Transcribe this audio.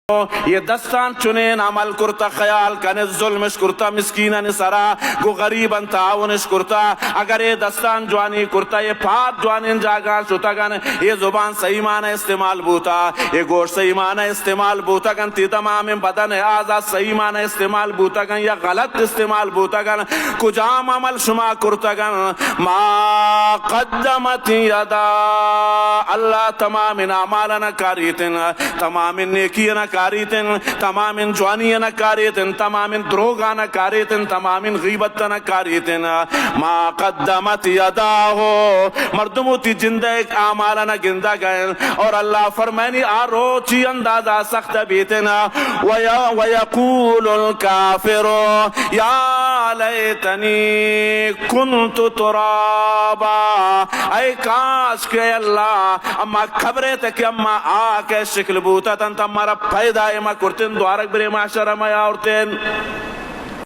ये दस्तान चुनेन अमल कुर्ता ख्याल कने जुल्मश कुर्ता मिस्कीनन सरा गो गरीबन ताउनश कुर्ता अगर ये दस्तान जवानी कुर्ता ये पाप जवानी जागा शुतगन ये जुबान सही माना इस्तेमाल बूता ये गोश सही माना इस्तेमाल बूतगन ती तमाम बदन आज़ाद सही माना इस्तेमाल बूतगन या गलत इस्तेमाल बूतगन कुजाम अमल शुमा कुर्तगन मा कद्दमत यदा अल्लाह तमाम अमालन कारीतिन तमाम नेकियन कारीतिन तमाम जवानियन कारीतिन तमाम द्रोगान कारीतिन तमाम गीबतन कारीतिन मा कद्दमत यदा हो मर्दमुती जिंदे आमालन गिंदा गए और अल्लाह फरमानी आरोची अंदाजा सख्त बीतना वयकूलुल काफिरो या लैतनी कुन्तु तुराबा ऐ काश के अल्लाह अम्मा खबरे तक अम्मा आके शिकल बूता तन तम्मारा पैदा एमा कुर्तिन द्वारक बरे माशरा मया औरतेन